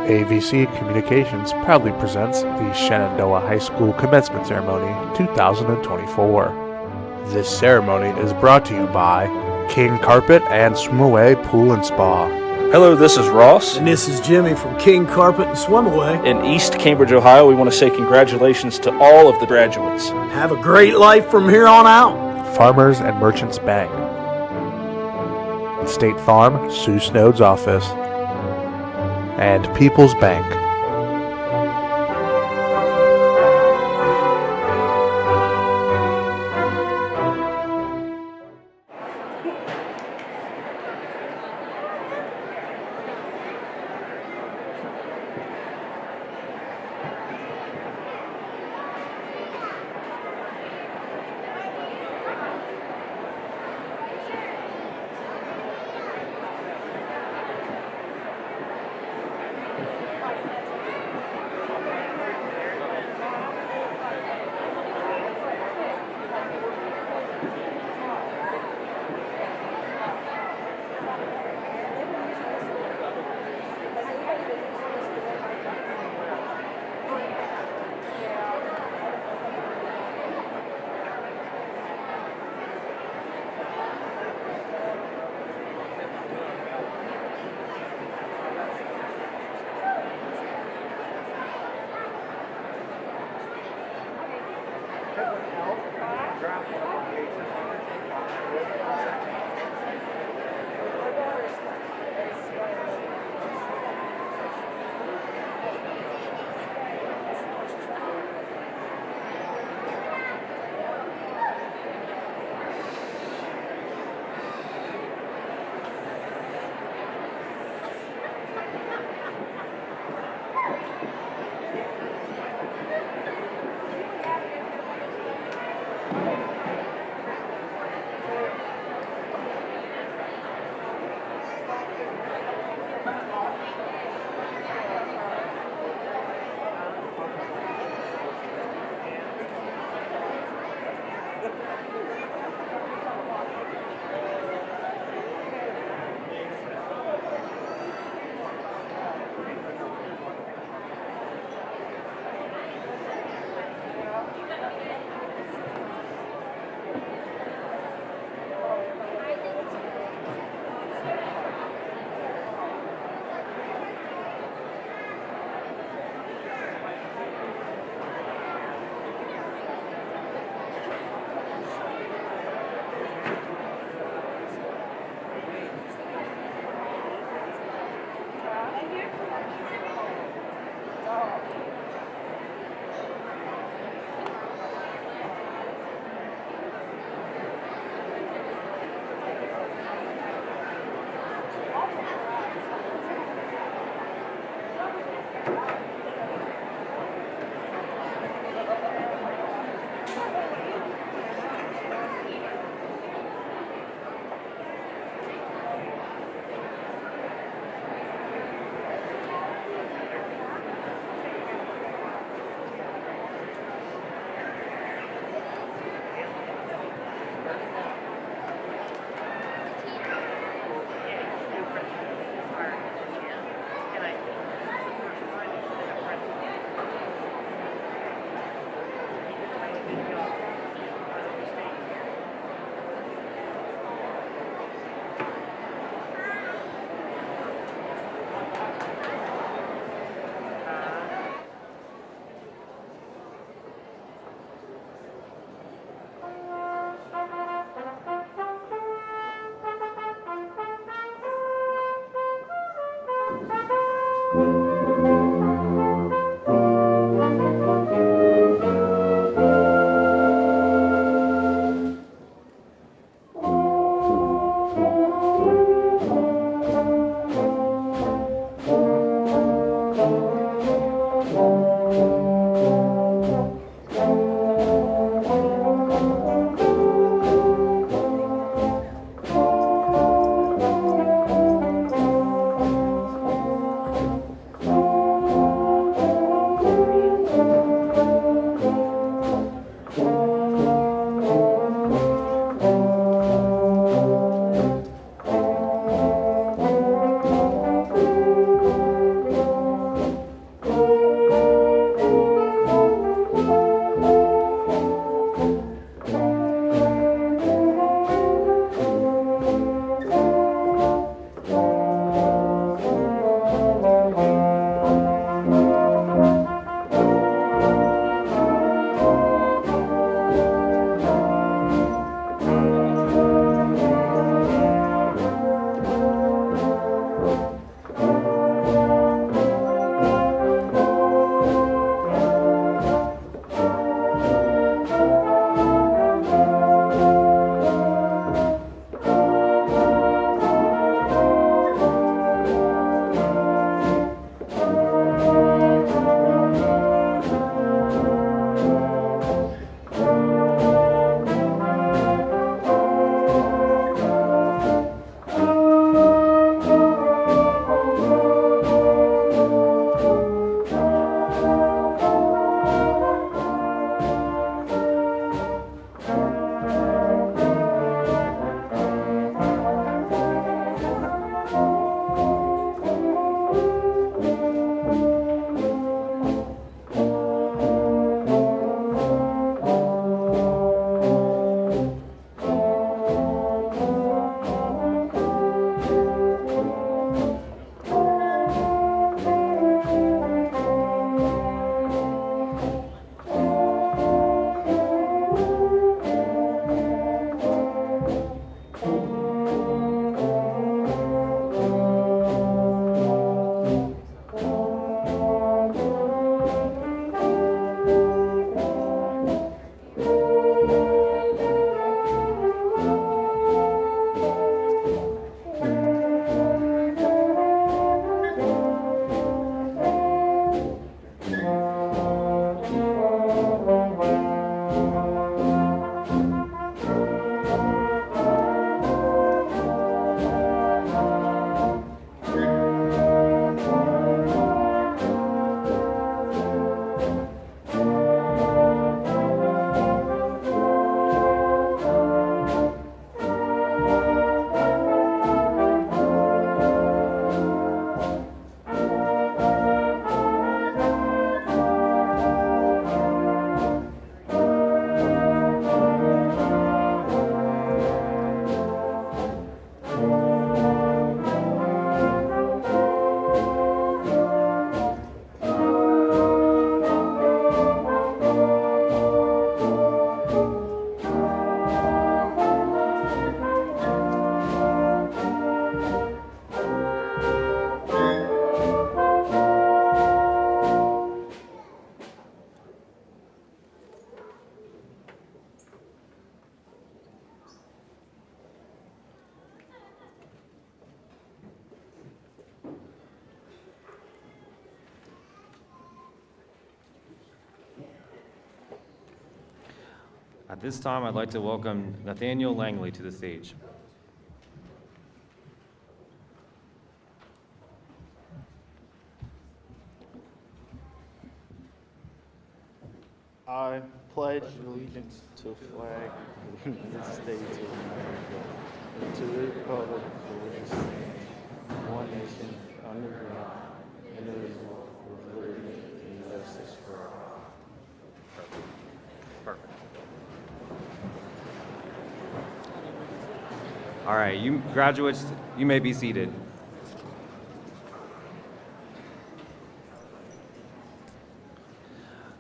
AVC Communications proudly presents the Shenandoah High School Commencement Ceremony 2024. This ceremony is brought to you by King Carpet and Swim Away Pool and Spa. Hello, this is Ross. And this is Jimmy from King Carpet and Swim Away. In East Cambridge, Ohio, we want to say congratulations to all of the graduates. Have a great life from here on out. Farmers and Merchants Bank. State Farm, Sue Snode's office. And People's Bank. At this time, I'd like to welcome Nathaniel Langley to the stage. I pledge allegiance to the flag of the United States of America and to the republic for which it stands, one nation, under God, indivisible, with liberty and justice for all. Perfect. All right, you graduates, you may be seated.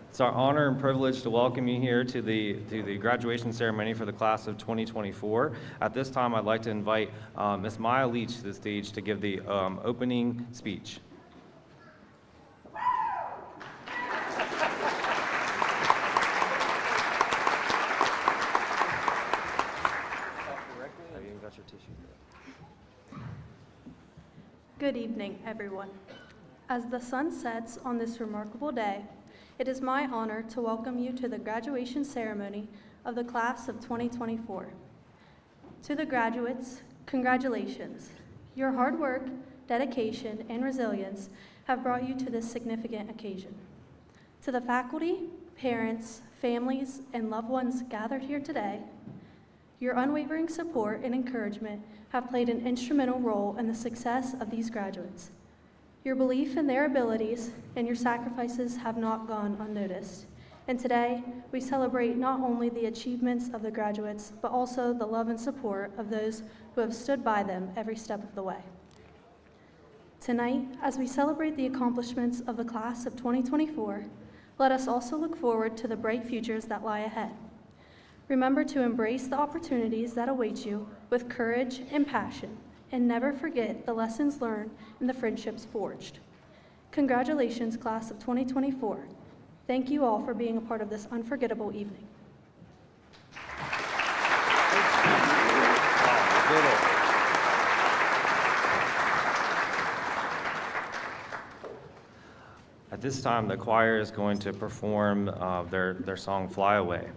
It's our honor and privilege to welcome you here to the graduation ceremony for the class of 2024. At this time, I'd like to invite Ms. Maya Leach to the stage to give the opening speech. Good evening, everyone. As the sun sets on this remarkable day, it is my honor to welcome you to the graduation ceremony of the class of 2024. To the graduates, congratulations. Your hard work, dedication, and resilience have brought you to this significant occasion. To the faculty, parents, families, and loved ones gathered here today, your unwavering support and encouragement have played an instrumental role in the success of these graduates. Your belief in their abilities and your sacrifices have not gone unnoticed. And today, we celebrate not only the achievements of the graduates, but also the love and support of those who have stood by them every step of the way. Tonight, as we celebrate the accomplishments of the class of 2024, let us also look forward to the bright futures that lie ahead. Remember to embrace the opportunities that await you with courage and passion, and never forget the lessons learned and the friendships forged. Congratulations, class of 2024. Thank you all for being a part of this unforgettable evening. At this time, the choir is going to perform their song, Fly Away.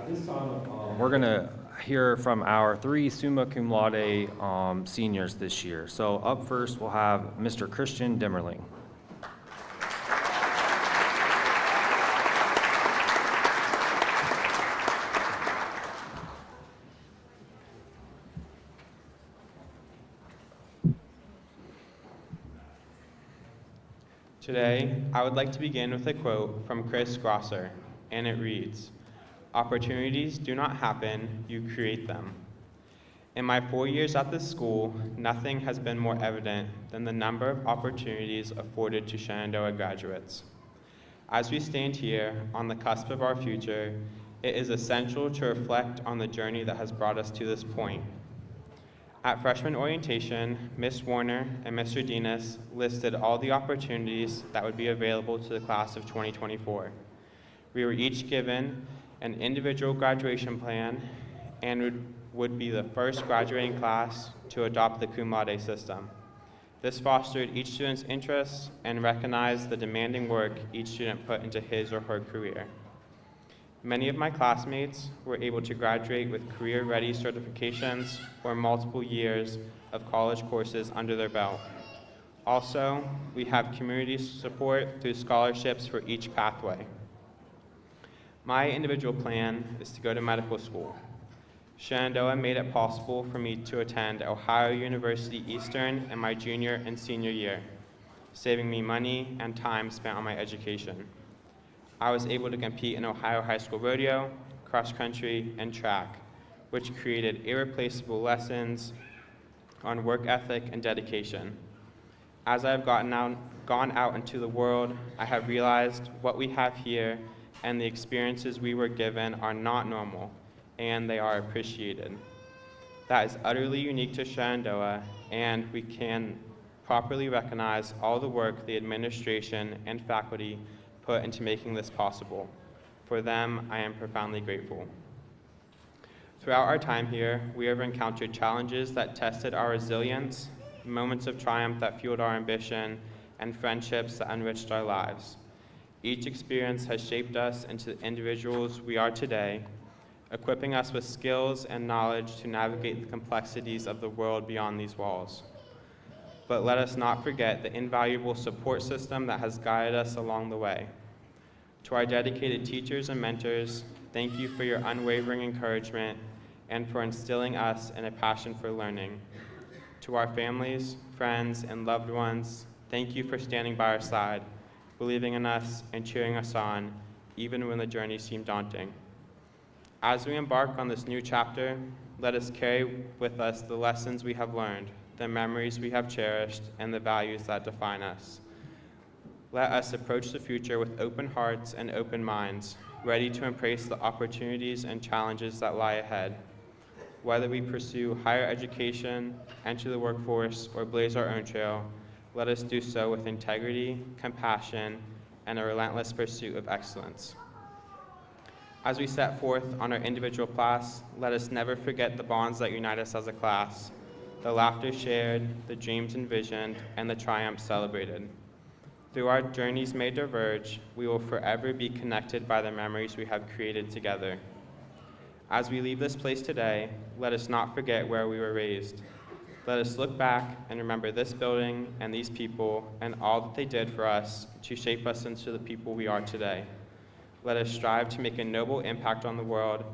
At this time, we're going to hear from our 3 summa cum laude seniors this year. So up first, we'll have Mr. Christian Demmerling. Today, I would like to begin with a quote from Chris Grosser, and it reads, "Opportunities do not happen, you create them." In my 4 years at this school, nothing has been more evident than the number of opportunities afforded to Shenandoah graduates. As we stand here on the cusp of our future, it is essential to reflect on the journey that has brought us to this point. At freshman orientation, Ms. Warner and Mr. Dinas listed all the opportunities that would be available to the class of 2024. We were each given an individual graduation plan and would be the first graduating class to adopt the cum laude system. This fostered each student's interests and recognized the demanding work each student put into his or her career. Many of my classmates were able to graduate with career-ready certifications or multiple years of college courses under their belt. Also, we have community support through scholarships for each pathway. My individual plan is to go to medical school. Shenandoah made it possible for me to attend Ohio University Eastern in my junior and senior year, saving me money and time spent on my education. I was able to compete in Ohio High School Rodeo, cross country, and track, which created irreplaceable lessons on work ethic and dedication. As I have gone out into the world, I have realized what we have here and the experiences we were given are not normal, and they are appreciated. That is utterly unique to Shenandoah, and we can properly recognize all the work the administration and faculty put into making this possible. For them, I am profoundly grateful. Throughout our time here, we have encountered challenges that tested our resilience, moments of triumph that fueled our ambition, and friendships that enriched our lives. Each experience has shaped us into the individuals we are today, equipping us with skills and knowledge to navigate the complexities of the world beyond these walls. But let us not forget the invaluable support system that has guided us along the way. To our dedicated teachers and mentors, thank you for your unwavering encouragement and for instilling us in a passion for learning. To our families, friends, and loved ones, thank you for standing by our side, believing in us and cheering us on, even when the journey seemed daunting. As we embark on this new chapter, let us carry with us the lessons we have learned, the memories we have cherished, and the values that define us. Let us approach the future with open hearts and open minds, ready to embrace the opportunities and challenges that lie ahead. Whether we pursue higher education, enter the workforce, or blaze our own trail, let us do so with integrity, compassion, and a relentless pursuit of excellence. As we set forth on our individual paths, let us never forget the bonds that unite us as a class, the laughter shared, the dreams envisioned, and the triumphs celebrated. Through our journeys may diverge, we will forever be connected by the memories we have created together. As we leave this place today, let us not forget where we were raised. Let us look back and remember this building and these people and all that they did for us to shape us into the people we are today. Let us strive to make a noble impact on the world,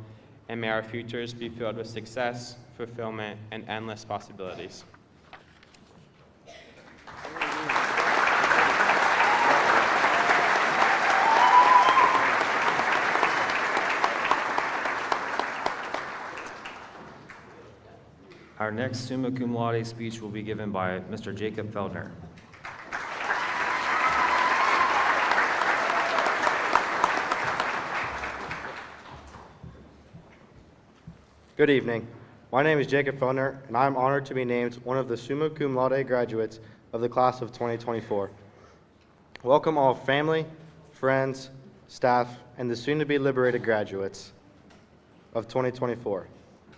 and may our futures be filled with success, fulfillment, and endless possibilities. Our next summa cum laude speech will be given by Mr. Jacob Feldner. Good evening. My name is Jacob Feldner, and I am honored to be named one of the summa cum laude graduates of the class of 2024. Welcome all family, friends, staff, and the soon-to-be liberated graduates of 2024.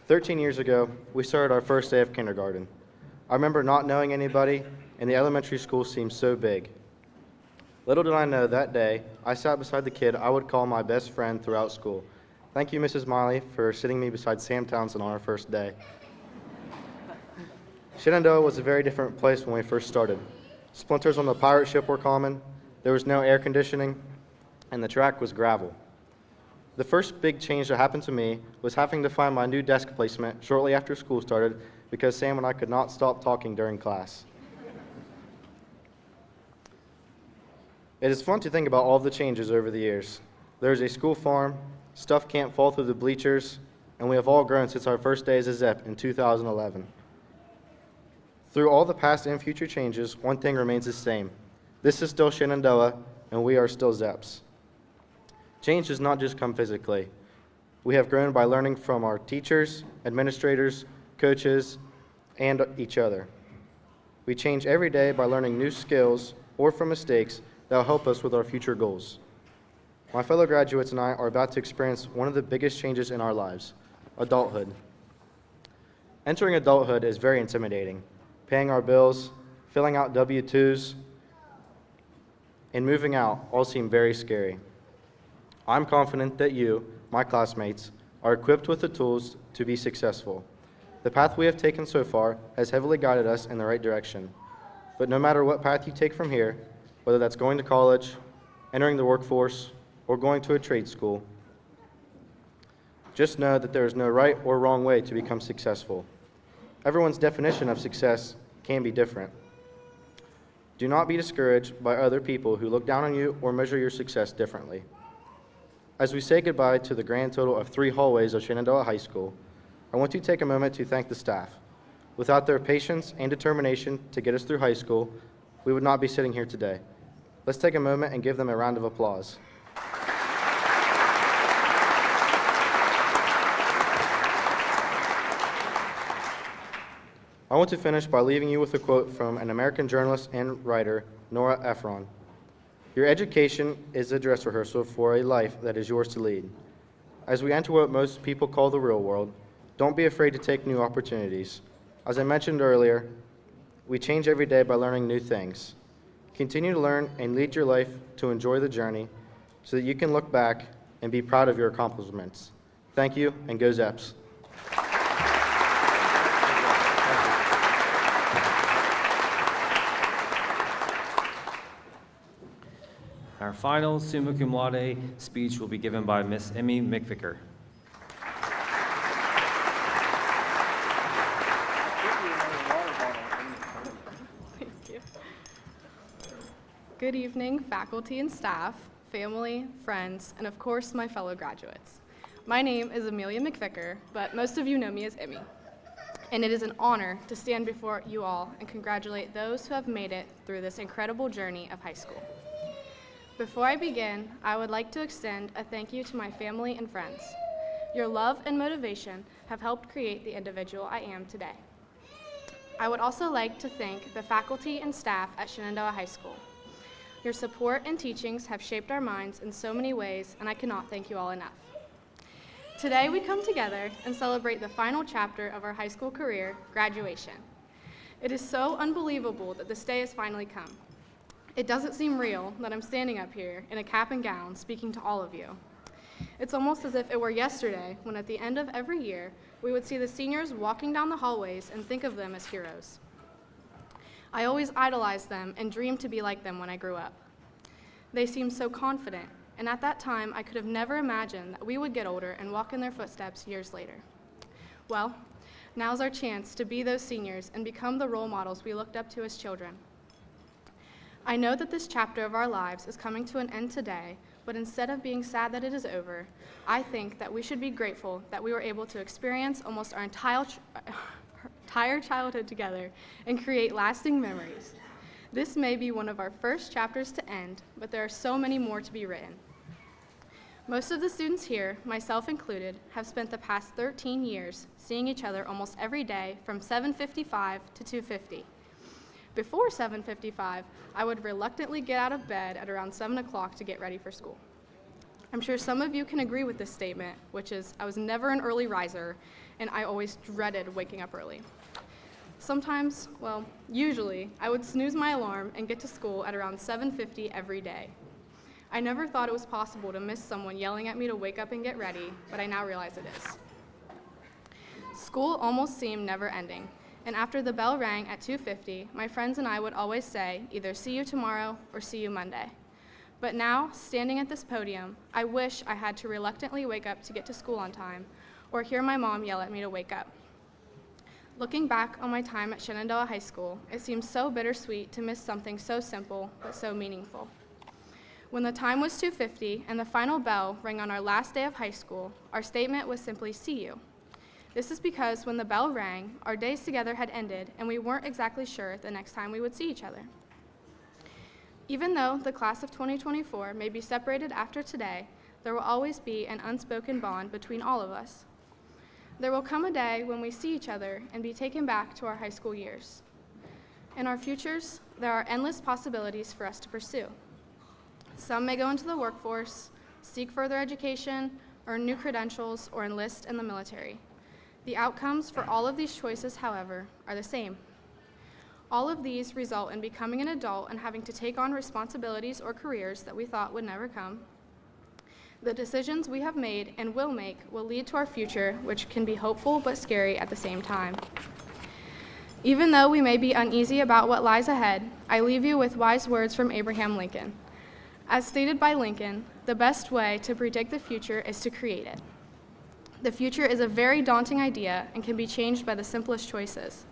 13 years ago, we started our first day of kindergarten. I remember not knowing anybody, and the elementary school seemed so big. Little did I know that day, I sat beside the kid I would call my best friend throughout school, Thank you, Mrs. Miley, for sitting me beside Sam Townsend on our first day. Shenandoah was a very different place when we first started. Splinters on the pirate ship were common, there was no air conditioning, and the track was gravel. The first big change that happened to me was having to find my new desk placement shortly after school started because Sam and I could not stop talking during class. It is fun to think about all of the changes over the years. There's a school farm, stuff can't fall through the bleachers, and we have all grown since our first day as a ZEP in 2011. Through all the past and future changes, one thing remains the same. This is still Shenandoah, and we are still ZEPs. Change does not just come physically. We have grown by learning from our teachers, administrators, coaches, and each other. We change every day by learning new skills or from mistakes that will help us with our future goals. My fellow graduates and I are about to experience one of the biggest changes in our lives, adulthood. Entering adulthood is very intimidating. Paying our bills, filling out W-2s, and moving out all seem very scary. I'm confident that you, my classmates, are equipped with the tools to be successful. The path we have taken so far has heavily guided us in the right direction. But no matter what path you take from here, whether that's going to college, entering the workforce, or going to a trade school, just know that there is no right or wrong way to become successful. Everyone's definition of success can be different. Do not be discouraged by other people who look down on you or measure your success differently. As we say goodbye to the grand total of 3 hallways of Shenandoah High School, I want to take a moment to thank the staff. Without their patience and determination to get us through high school, we would not be sitting here today. Let's take a moment and give them a round of applause. I want to finish by leaving you with a quote from an American journalist and writer, Nora Ephron. Your education is a dress rehearsal for a life that is yours to lead. As we enter what most people call the real world, don't be afraid to take new opportunities. As I mentioned earlier, we change every day by learning new things. Continue to learn and lead your life to enjoy the journey so that you can look back and be proud of your accomplishments. Thank you, and go Zeps. Our final summa cum laude speech will be given by Miss Emmy McVicker. Thank you. Good evening, faculty and staff, family, friends, and of course, my fellow graduates. My name is Amelia McVicker, but most of you know me as Emmy. And it is an honor to stand before you all and congratulate those who have made it through this incredible journey of high school. Before I begin, I would like to extend a thank you to my family and friends. Your love and motivation have helped create the individual I am today. I would also like to thank the faculty and staff at Shenandoah High School. Your support and teachings have shaped our minds in so many ways, and I cannot thank you all enough. Today we come together and celebrate the final chapter of our high school career, graduation. It is so unbelievable that this day has finally come. It doesn't seem real that I'm standing up here in a cap and gown speaking to all of you. It's almost as if it were yesterday when at the end of every year, we would see the seniors walking down the hallways and think of them as heroes. I always idolized them and dreamed to be like them when I grew up. They seemed so confident, and at that time, I could have never imagined that we would get older and walk in their footsteps years later. Well, now's our chance to be those seniors and become the role models we looked up to as children. I know that this chapter of our lives is coming to an end today, but instead of being sad that it is over, I think that we should be grateful that we were able to experience almost our entire childhood together and create lasting memories. This may be one of our first chapters to end, but there are so many more to be written. Most of the students here, myself included, have spent the past 13 years seeing each other almost every day from 7:55 to 2:50. Before 7:55, I would reluctantly get out of bed at around 7 o'clock to get ready for school. I'm sure some of you can agree with this statement, which is I was never an early riser, and I always dreaded waking up early. Sometimes, well, usually, I would snooze my alarm and get to school at around 7:50 every day. I never thought it was possible to miss someone yelling at me to wake up and get ready, but I now realize it is. School almost seemed never ending, and after the bell rang at 2:50, my friends and I would always say either see you tomorrow or see you Monday. But now, standing at this podium, I wish I had to reluctantly wake up to get to school on time, or hear my mom yell at me to wake up. Looking back on my time at Shenandoah High School, it seems so bittersweet to miss something so simple but so meaningful. When the time was 2:50 and the final bell rang on our last day of high school, our statement was simply "see you." This is because when the bell rang, our days together had ended and we weren't exactly sure the next time we would see each other. Even though the class of 2024 may be separated after today, there will always be an unspoken bond between all of us. There will come a day when we see each other and be taken back to our high school years. In our futures, there are endless possibilities for us to pursue. Some may go into the workforce, seek further education, earn new credentials, or enlist in the military. The outcomes for all of these choices, however, are the same. All of these result in becoming an adult and having to take on responsibilities or careers that we thought would never come. The decisions we have made and will make will lead to our future, which can be hopeful but scary at the same time. Even though we may be uneasy about what lies ahead, I leave you with wise words from Abraham Lincoln. As stated by Lincoln, the best way to predict the future is to create it. The future is a very daunting idea and can be changed by the simplest choices.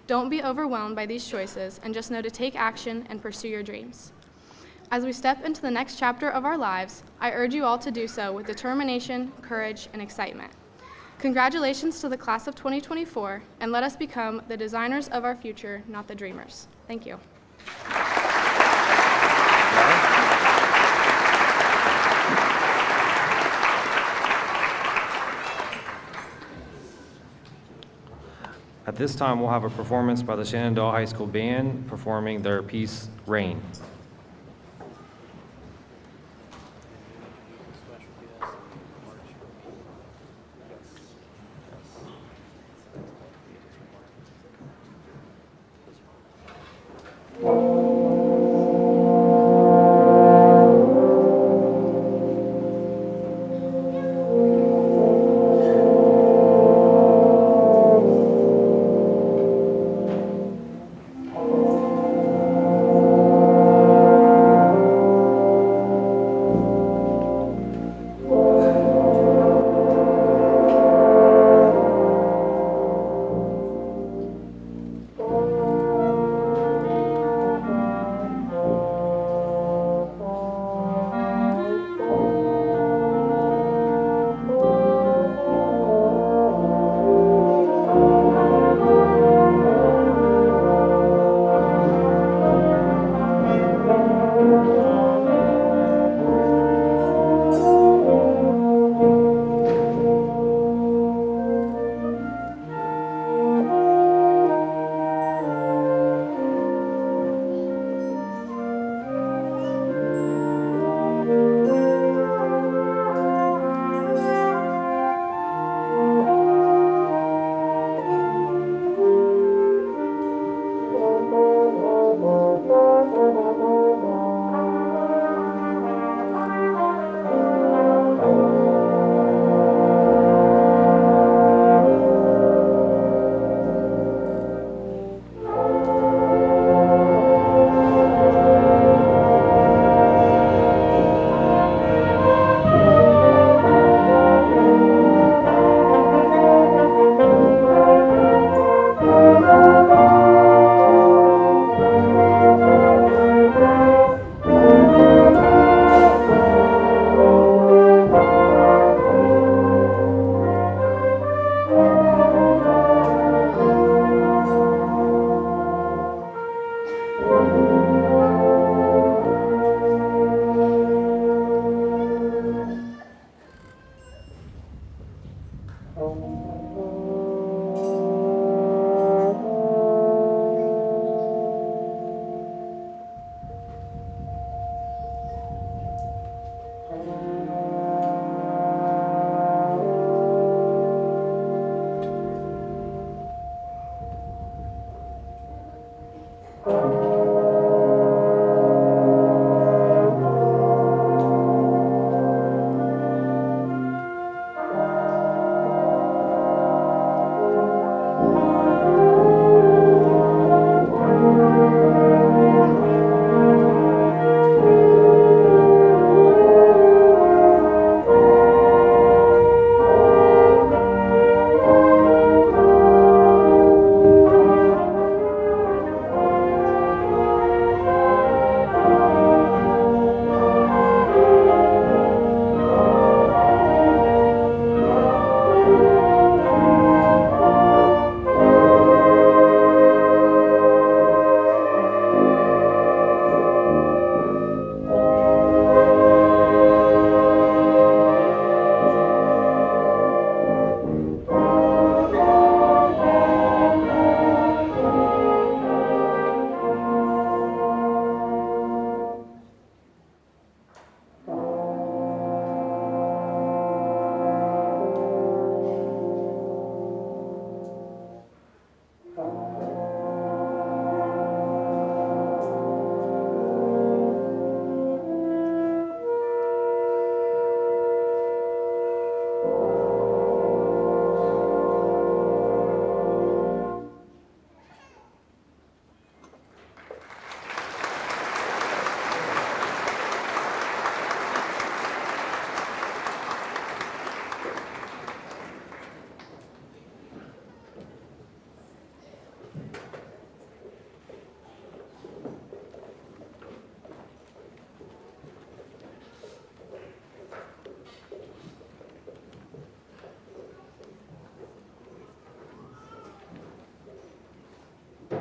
Don't be overwhelmed by these choices and just know to take action and pursue your dreams. As we step into the next chapter of our lives, I urge you all to do so with determination, courage, and excitement. Congratulations to the class of 2024, and let us become the designers of our future, not the dreamers. Thank you. At this time, we'll have a performance by the Shenandoah High School Band performing their piece, Rain.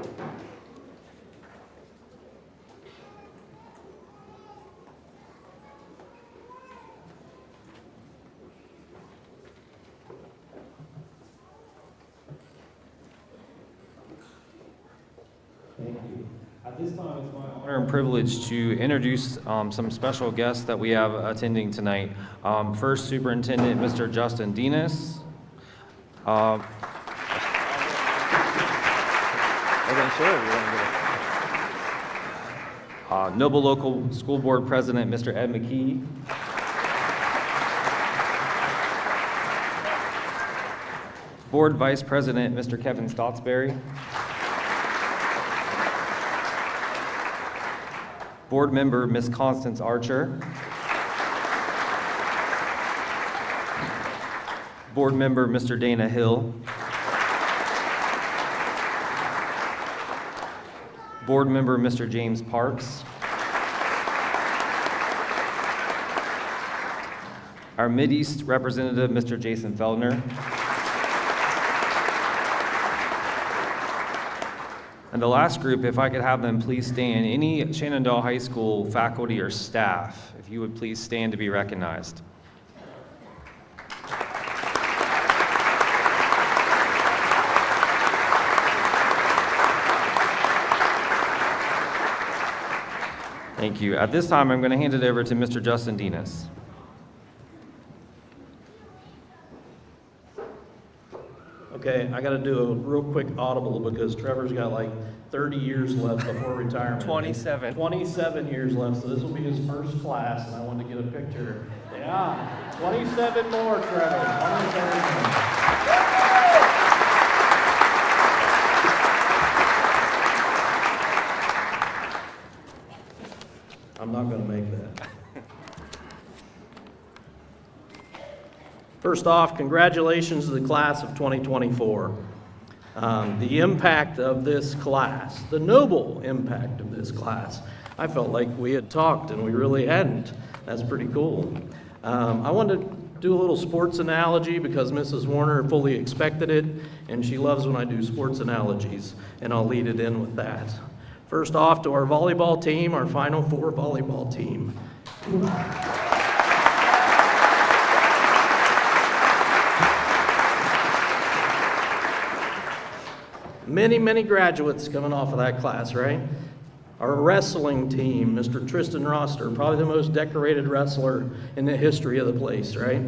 Thank you. At this time, it's my honor and privilege to introduce some special guests that we have attending tonight. First, Superintendent Mr. Justin Denis. Noble Local School Board President Mr. Ed McKee. Board Vice President Mr. Kevin Stottsberry. Board Member Ms. Constance Archer. Board Member Mr. Dana Hill. Board Member Mr. James Parks. Our Mideast Representative Mr. Jason Feldner. And the last group, if I could have them please stand, any Shenandoah High School faculty or staff, if you would please stand to be recognized. Thank you. At this time, I'm going to hand it over to Mr. Justin Denis. Okay, I got to do a real quick audible because Trevor's got like 30 years left before retirement. 27. 27 years left, so this will be his first class, and I wanted to get a picture. Yeah, 27 more, Trevor. 27 more. I'm not going to make that. First off, congratulations to the class of 2024. The impact of this class, the noble impact of this class, I felt like we had talked and we really hadn't. That's pretty cool. I wanted to do a little sports analogy because Mrs. Warner fully expected it, and she loves when I do sports analogies, and I'll lead it in with that. First off, to our volleyball team, our Final Four volleyball team. Many graduates coming off of that class, right? Our wrestling team, Mr. Tristan Roster, probably the most decorated wrestler in the history of the place, right?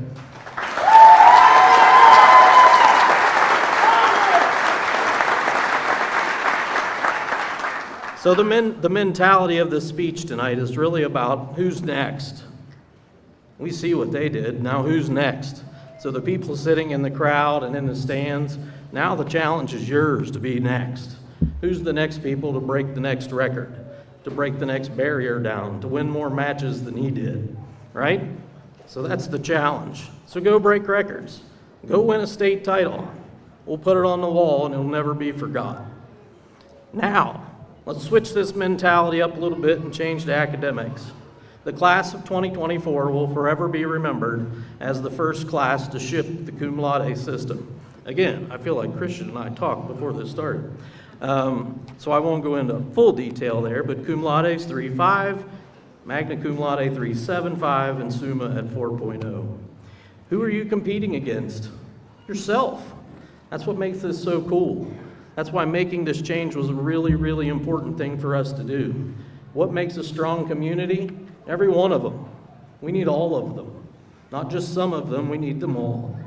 So the mentality of this speech tonight is really about who's next. We see what they did, now who's next? So the people sitting in the crowd and in the stands, now the challenge is yours to be next. Who's the next people to break the next record, to break the next barrier down, to win more matches than he did, right? So that's the challenge. So go break records. Go win a state title. We'll put it on the wall and it'll never be forgotten. Now, let's switch this mentality up a little bit and change to academics. The class of 2024 will forever be remembered as the first class to shift the cum laude system. Again, I feel like Christian and I talked before this started. So I won't go into full detail there, but cum laude is 3.5, magna cum laude 3.75, and summa at 4.0. Who are you competing against? Yourself. That's what makes this so cool. That's why making this change was a really important thing for us to do. What makes a strong community? Every one of them. We need all of them. Not just some of them, we need them all.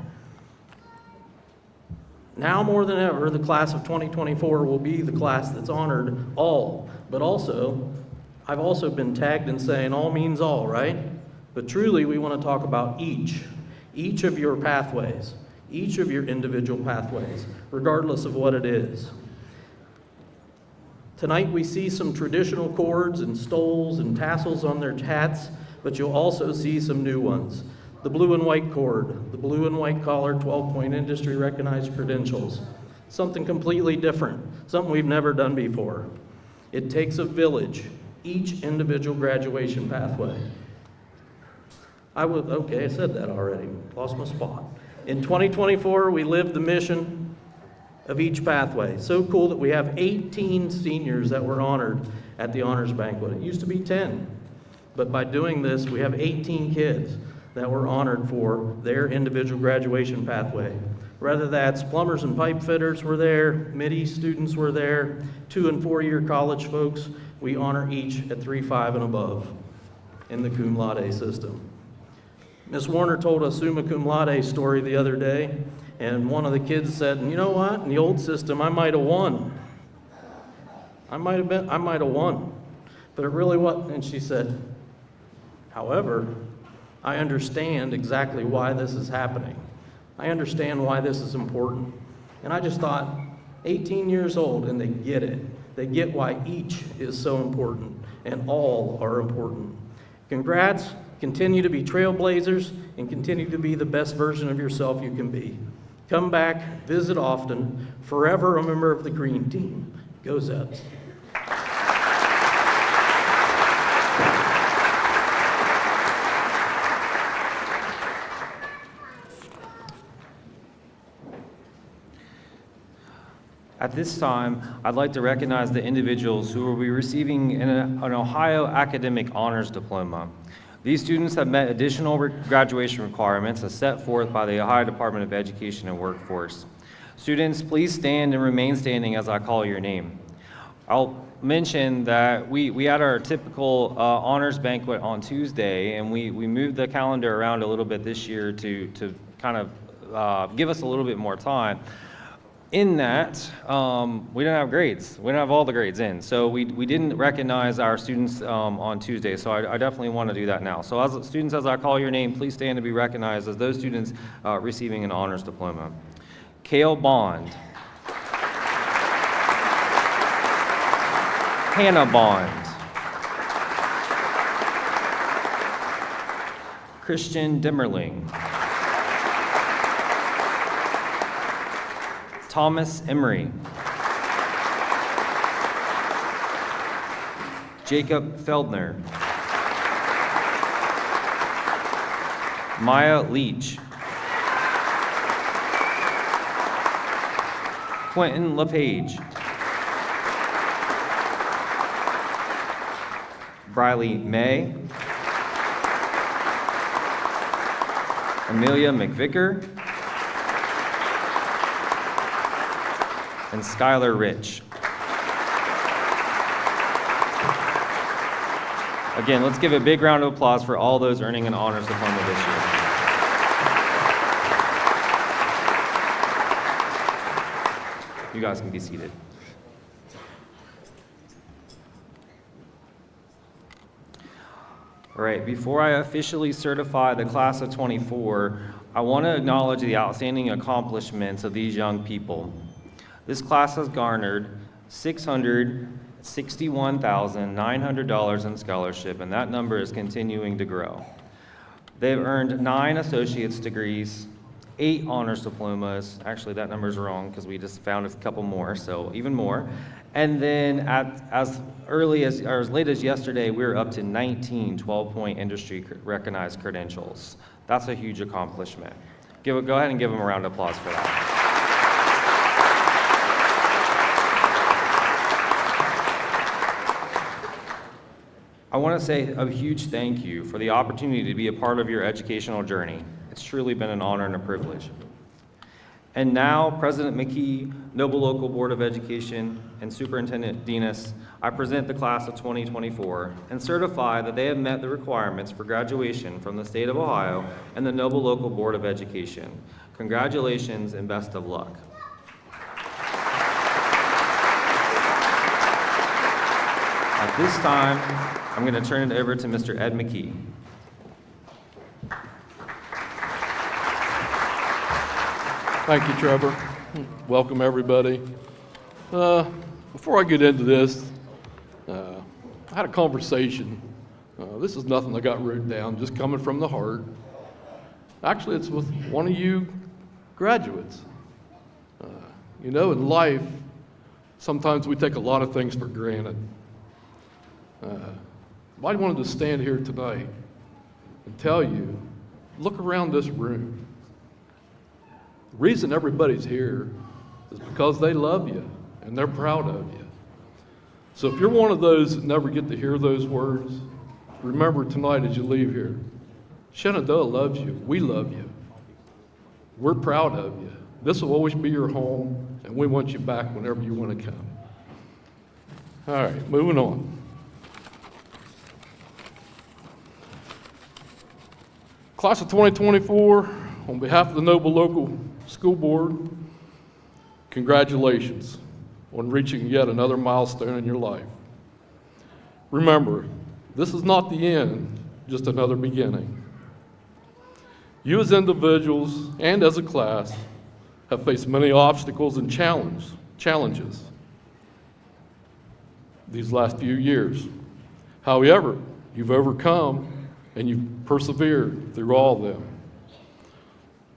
Now more than ever, the class of 2024 will be the class that's honored all, but also, I've also been tagged in saying all means all, right? But truly, we want to talk about each of your pathways, each of your individual pathways, regardless of what it is. Tonight we see some traditional cords and stoles and tassels on their hats, but you'll also see some new ones. The blue and white cord, the blue and white collar 12-point industry recognized credentials. Something completely different, something we've never done before. It takes a village, each individual graduation pathway. I said that already, lost my spot. In 2024, we lived the mission. of each pathway. So cool that we have 18 seniors that were honored at the honors banquet. It used to be 10, but by doing this, we have 18 kids that were honored for their individual graduation pathway. Whether that's plumbers and pipe fitters were there, MIDI students were there, 2- and 4-year college folks, we honor each at 3, 5, and above in the cum laude system. Ms. Warner told a summa cum laude story the other day, and one of the kids said, you know what, in the old system, I might have won. I might have won, but it really wasn't. And she said, however, I understand exactly why this is happening. I understand why this is important. And I just thought, 18 years old, and they get it. They get why each is so important, and all are important. Congrats, continue to be trailblazers, and continue to be the best version of yourself you can be. Come back, visit often, forever a member of the green team. Go Zebs. At this time, I'd like to recognize the individuals who will be receiving an Ohio Academic Honors Diploma. These students have met additional graduation requirements as set forth by the Ohio Department of Education and Workforce. Students, please stand and remain standing as I call your name. I'll mention that we had our typical honors banquet on Tuesday, and we moved the calendar around a little bit this year to kind of give us a little bit more time. In that, we didn't have grades. We didn't have all the grades in. So we didn't recognize our students on Tuesday. So I definitely want to do that now. So as students, as I call your name, please stand to be recognized as those students receiving an honors diploma. Kale Bond. Hannah Bond. Christian Dimmerling. Thomas Emery. Jacob Feldner. Maya Leach. Quentin LePage. Briley May. Amelia McVicker. And Skylar Rich. Again, let's give a big round of applause for all those earning an honors diploma this year. You guys can be seated. All right, before I officially certify the class of 24, I want to acknowledge the outstanding accomplishments of these young people. This class has garnered $661,900 in scholarship, and that number is continuing to grow. They've earned 9 associate's degrees, 8 honors diplomas. Actually, that number's wrong because we just found a couple more, so even more. And then as early as, or as late as yesterday, we were up to 19 12-point industry recognized credentials. That's a huge accomplishment. Go ahead and give them a round of applause for that. I want to say a huge thank you for the opportunity to be a part of your educational journey. It's truly been an honor and a privilege. And now, President McKee, Noble Local Board of Education, and Superintendent Dinas, I present the class of 2024 and certify that they have met the requirements for graduation from the state of Ohio and the Noble Local Board of Education. Congratulations and best of luck. At this time, I'm going to turn it over to Mr. Ed McKee. Thank you, Trevor. Welcome, everybody. Before I get into this, I had a conversation. This is nothing I got written down, just coming from the heart. Actually, it's with one of you graduates. You know, in life, sometimes we take a lot of things for granted. I wanted to stand here tonight and tell you, look around this room. The reason everybody's here is because they love you and they're proud of you. So if you're one of those that never get to hear those words, remember tonight as you leave here, Shenandoah loves you. We love you. We're proud of you. This will always be your home, and we want you back whenever you want to come. All right, moving on. Class of 2024, on behalf of the Noble Local School Board, congratulations on reaching yet another milestone in your life. Remember, this is not the end, just another beginning. You as individuals and as a class have faced many obstacles and challenges these last few years. However, you've overcome and you've persevered through all of them.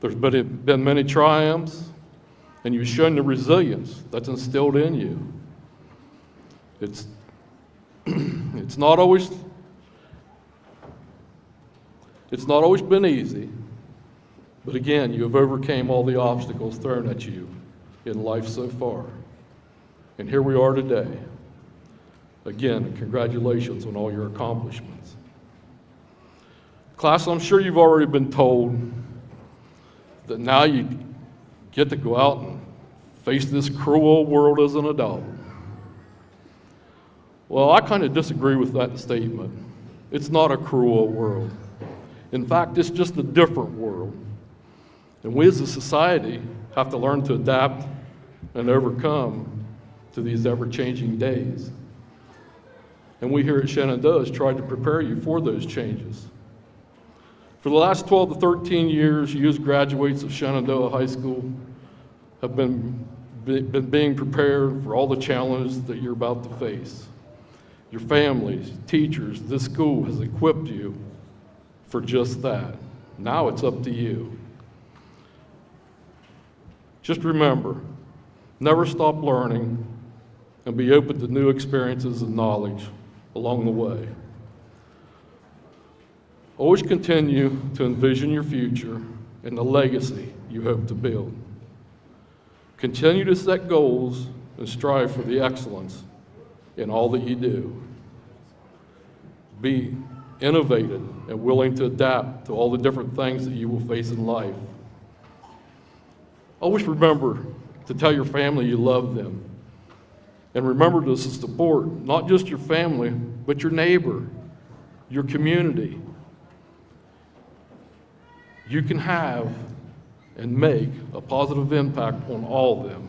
There's been many triumphs, and you've shown the resilience that's instilled in you. It's not always been easy, but again, you have overcame all the obstacles thrown at you in life so far. And here we are today. Again, congratulations on all your accomplishments. Class, I'm sure you've already been told that now you get to go out and face this cruel world as an adult. Well, I kind of disagree with that statement. It's not a cruel world. In fact, it's just a different world. And we as a society have to learn to adapt and overcome to these ever-changing days. And we here at Shenandoah has tried to prepare you for those changes. For the last 12 to 13 years, you as graduates of Shenandoah High School have been being prepared for all the challenges that you're about to face. Your families, teachers, this school has equipped you for just that. Now it's up to you. Just remember, never stop learning and be open to new experiences and knowledge along the way. Always continue to envision your future and the legacy you hope to build. Continue to set goals and strive for the excellence in all that you do. Be innovative and willing to adapt to all the different things that you will face in life. Always remember to tell your family you love them. And remember to support not just your family, but your neighbor, your community. You can have and make a positive impact on all of them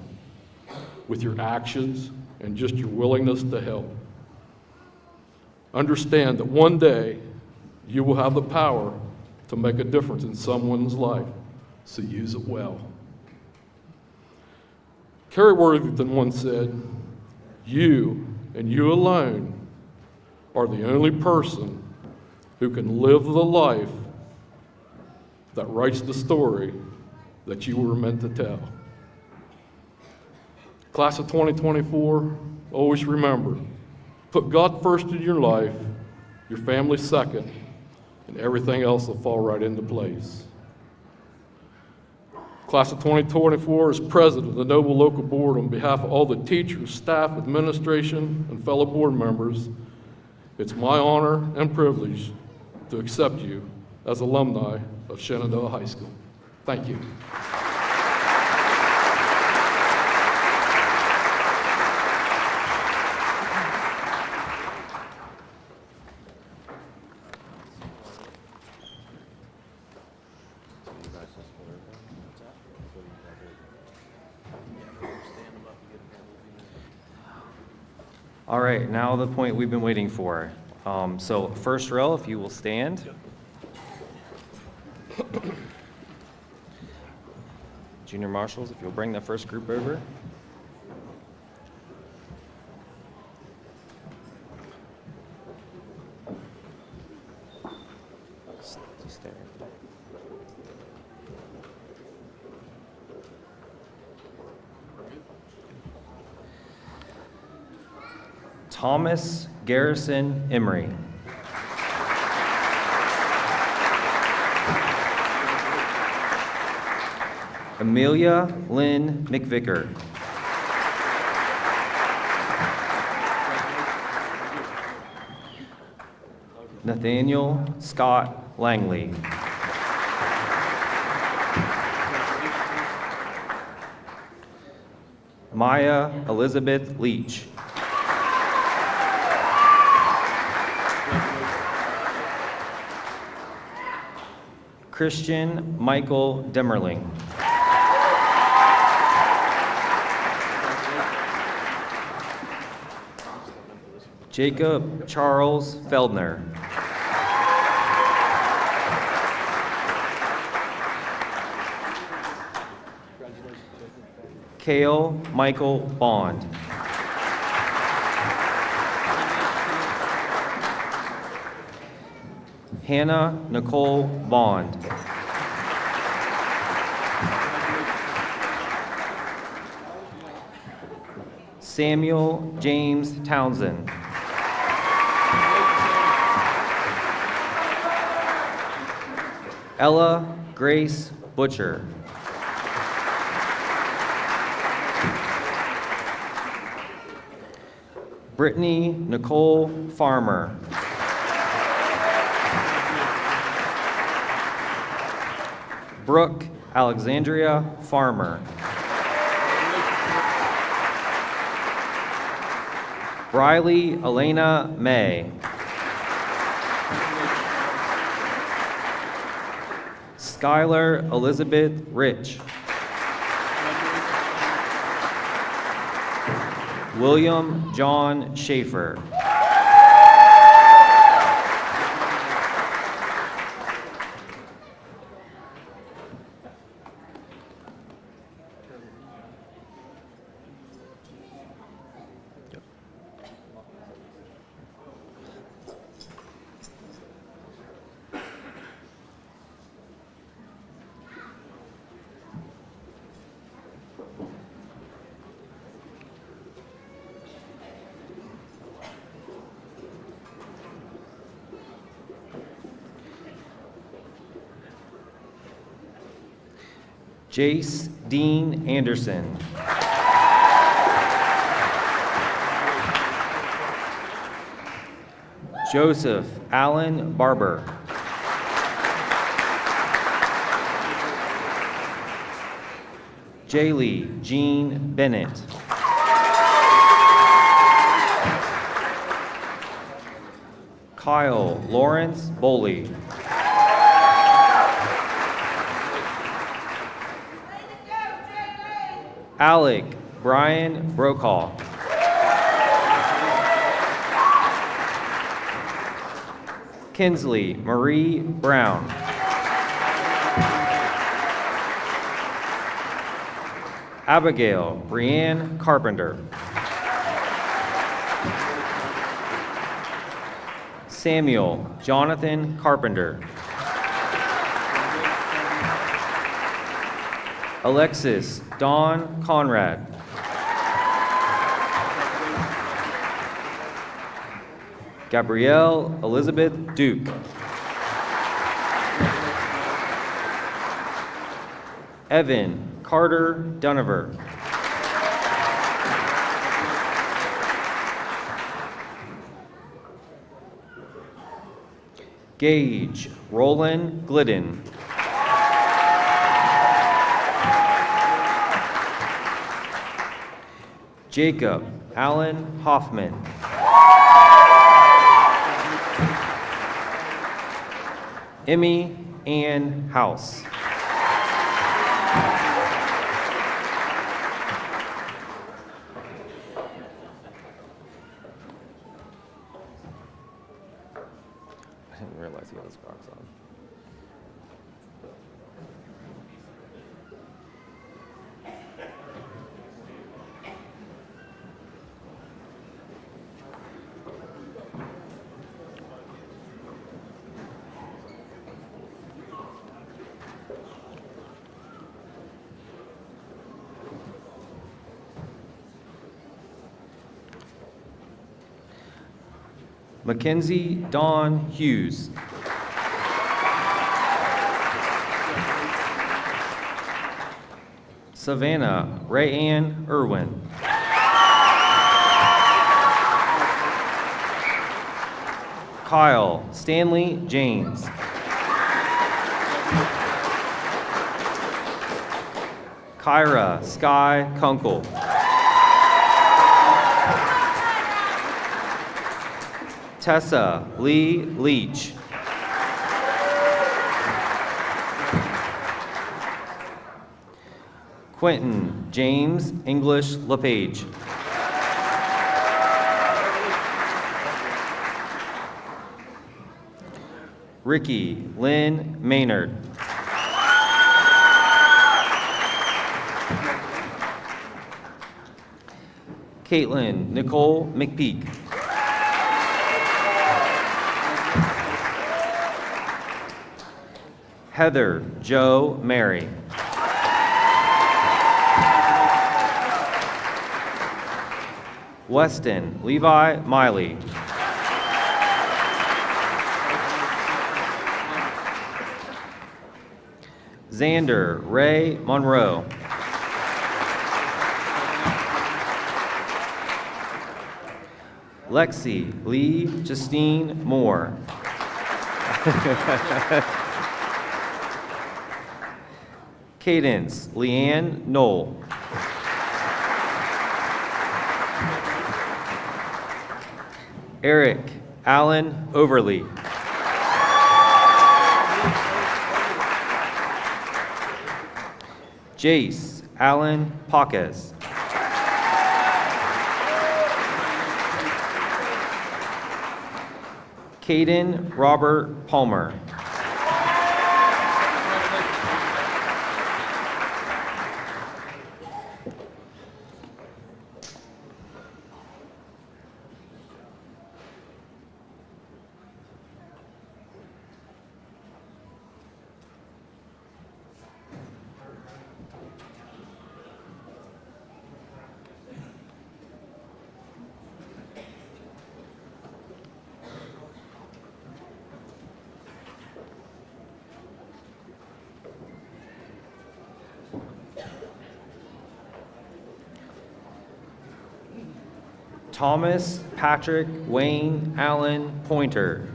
with your actions and just your willingness to help. Understand that one day you will have the power to make a difference in someone's life, so use it well. Kerry Worthington once said, "You and you alone are the only person who can live the life that writes the story that you were meant to tell." Class of 2024, always remember, put God first in your life, your family second, and everything else will fall right into place. Class of 2024, as president of the Noble Local Board, on behalf of all the teachers, staff, administration, and fellow board members, it's my honor and privilege to accept you as alumni of Shenandoah High School. Thank you. All right, now the point we've been waiting for. So first row, if you will stand. Junior marshals, if you'll bring the first group over. Stay there. Thomas Garrison Emery. Amelia Lynn McVicker. Nathaniel Scott Langley. Maya Elizabeth Leach. Christian Michael Demmerling. Jacob Charles Feldner. Cale Michael Bond. Hannah Nicole Bond. Samuel James Townsend. Ella Grace Butcher. Brittany Nicole Farmer. Brooke Alexandria Farmer. Briley Elena May. Skylar Elizabeth Rich. William John Schaefer. Jace Dean Anderson. Joseph Allen Barber. Jaylee Jean Bennett. Kyle Lawrence Boley. Alec Brian Brokaw. Kinsley Marie Brown. Abigail Brianne Carpenter. Samuel Jonathan Carpenter. Alexis Dawn Conrad. Gabrielle Elizabeth Duke. Evan Carter Dunover. Gage Roland Glidden. Jacob Allen Hoffman. Emmy Ann House. I didn't realize he had his Crocs on. Mackenzie Dawn Hughes. Savannah Rayanne Irwin. Kyle Stanley James. Kyra Sky Kunkel. Tessa Lee Leach. Quentin James English LePage. Ricky Lynn Maynard. Caitlin Nicole McPeak. Heather Joe Mary. Weston Levi Miley. Xander Ray Monroe. Lexi Lee Justine Moore. Cadence Leanne Knoll. Eric Allen Overly. Jace Allen Pacas. Caden Robert Palmer. Thomas Patrick Wayne Allen Pointer.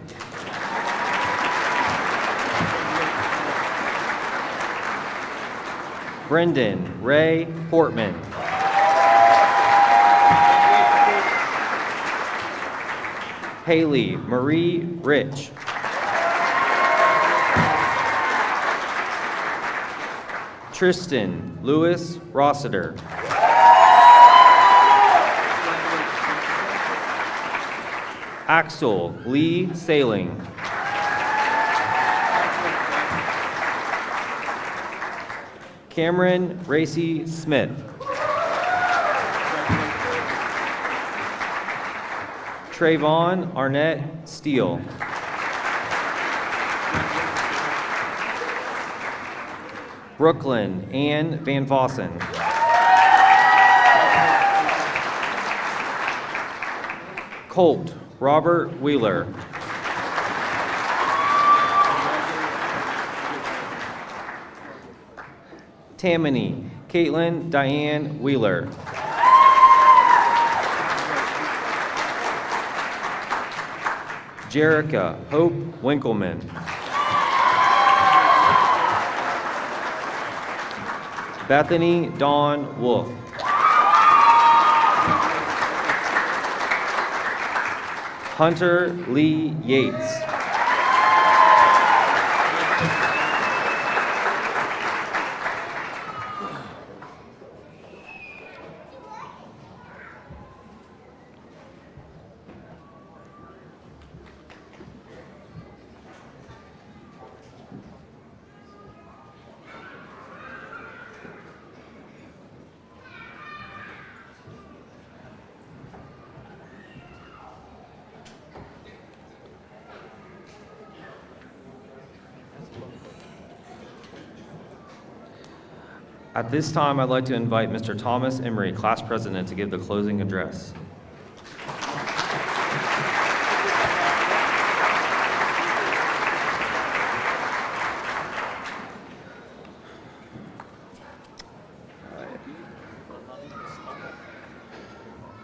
Brendan Ray Portman. Haley Marie Rich. Tristan Lewis Rossiter. Axel Lee Sailing. Cameron Racy Smith. Trayvon Arnett Steele. Brooklyn Ann Van Vossen. Colt Robert Wheeler. Tammany Caitlin Diane Wheeler. Jerica Hope Winkleman. Bethany Dawn Wolf. Hunter Lee Yates. At this time, I'd like to invite Mr. Thomas Emery, class president, to give the closing address.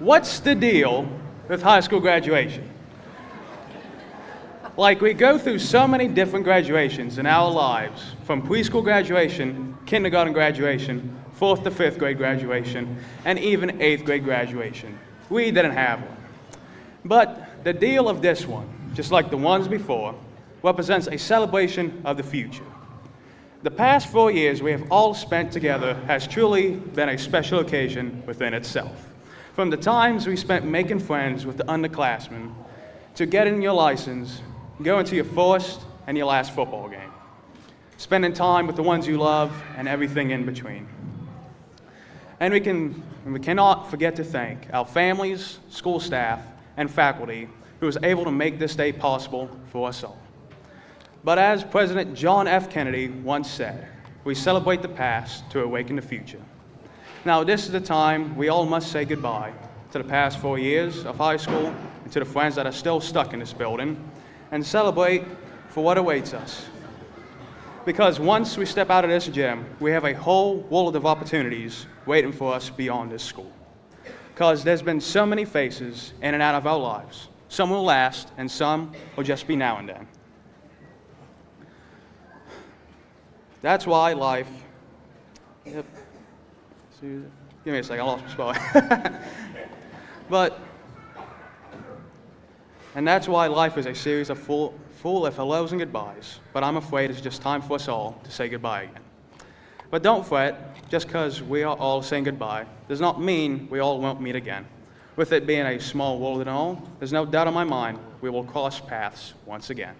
What's the deal with high school graduation? Like, we go through so many different graduations in our lives, from preschool graduation, kindergarten graduation, 4th to 5th grade graduation, and even 8th grade graduation. We didn't have one. But the deal of this one, just like the ones before, represents a celebration of the future. The past 4 years we have all spent together has truly been a special occasion within itself. From the times we spent making friends with the underclassmen, to getting your license, going to your first and your last football game, spending time with the ones you love, and everything in between. And we cannot forget to thank our families, school staff, and faculty who was able to make this day possible for us all. But as President John F. Kennedy once said, we celebrate the past to awaken the future. Now, this is the time we all must say goodbye to the past 4 years of high school and to the friends that are still stuck in this building, and celebrate for what awaits us. Because once we step out of this gym, we have a whole world of opportunities waiting for us beyond this school. Because there's been so many faces in and out of our lives. Some will last, and some will just be now and then. That's why life, yep, give me a second, I lost my spot. And that's why life is a series of full of hellos and goodbyes, but I'm afraid it's just time for us all to say goodbye again. But don't fret, just because we are all saying goodbye does not mean we all won't meet again. With it being a small world and all, there's no doubt in my mind we will cross paths once again.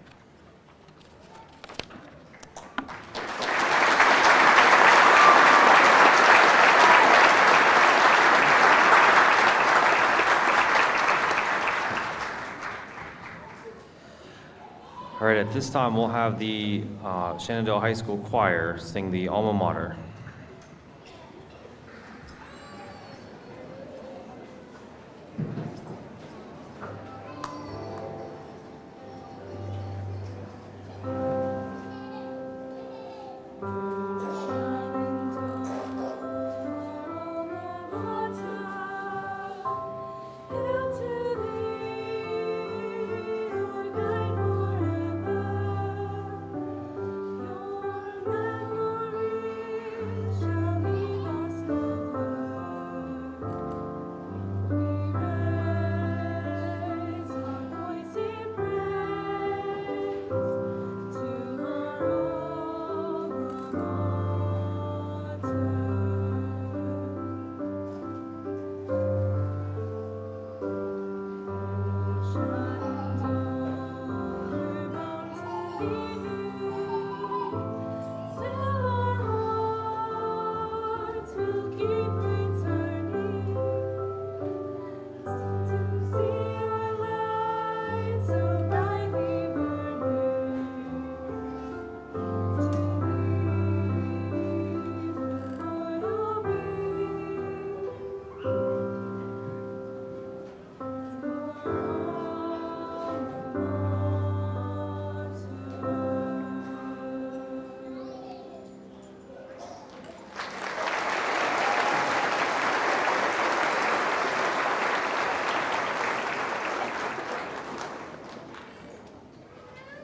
All right, at this time, we'll have the Shenandoah High School Choir sing the Alma Mater.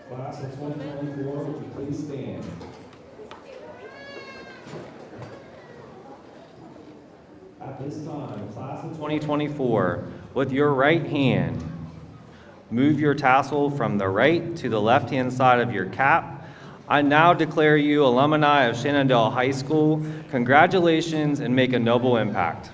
Class of 2024, would you please stand? At this time, class of 2024, with your right hand, move your tassel from the right to the left-hand side of your cap. I now declare you alumni of Shenandoah High School. Congratulations and make a noble impact.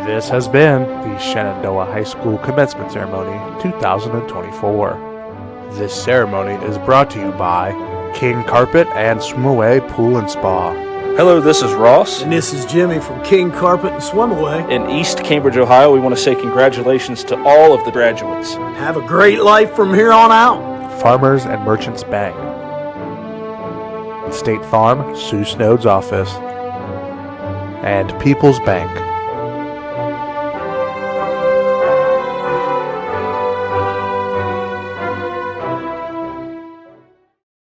This has been the Shenandoah High School Commencement Ceremony 2024. This ceremony is brought to you by King Carpet and Swimaway Pool and Spa. Hello, this is Ross. And this is Jimmy from King Carpet and Swimaway. In East Cambridge, Ohio, we want to say congratulations to all of the graduates. Have a great life from here on out. Farmers and Merchants Bank. State Farm, Sue Snode's office. And People's Bank.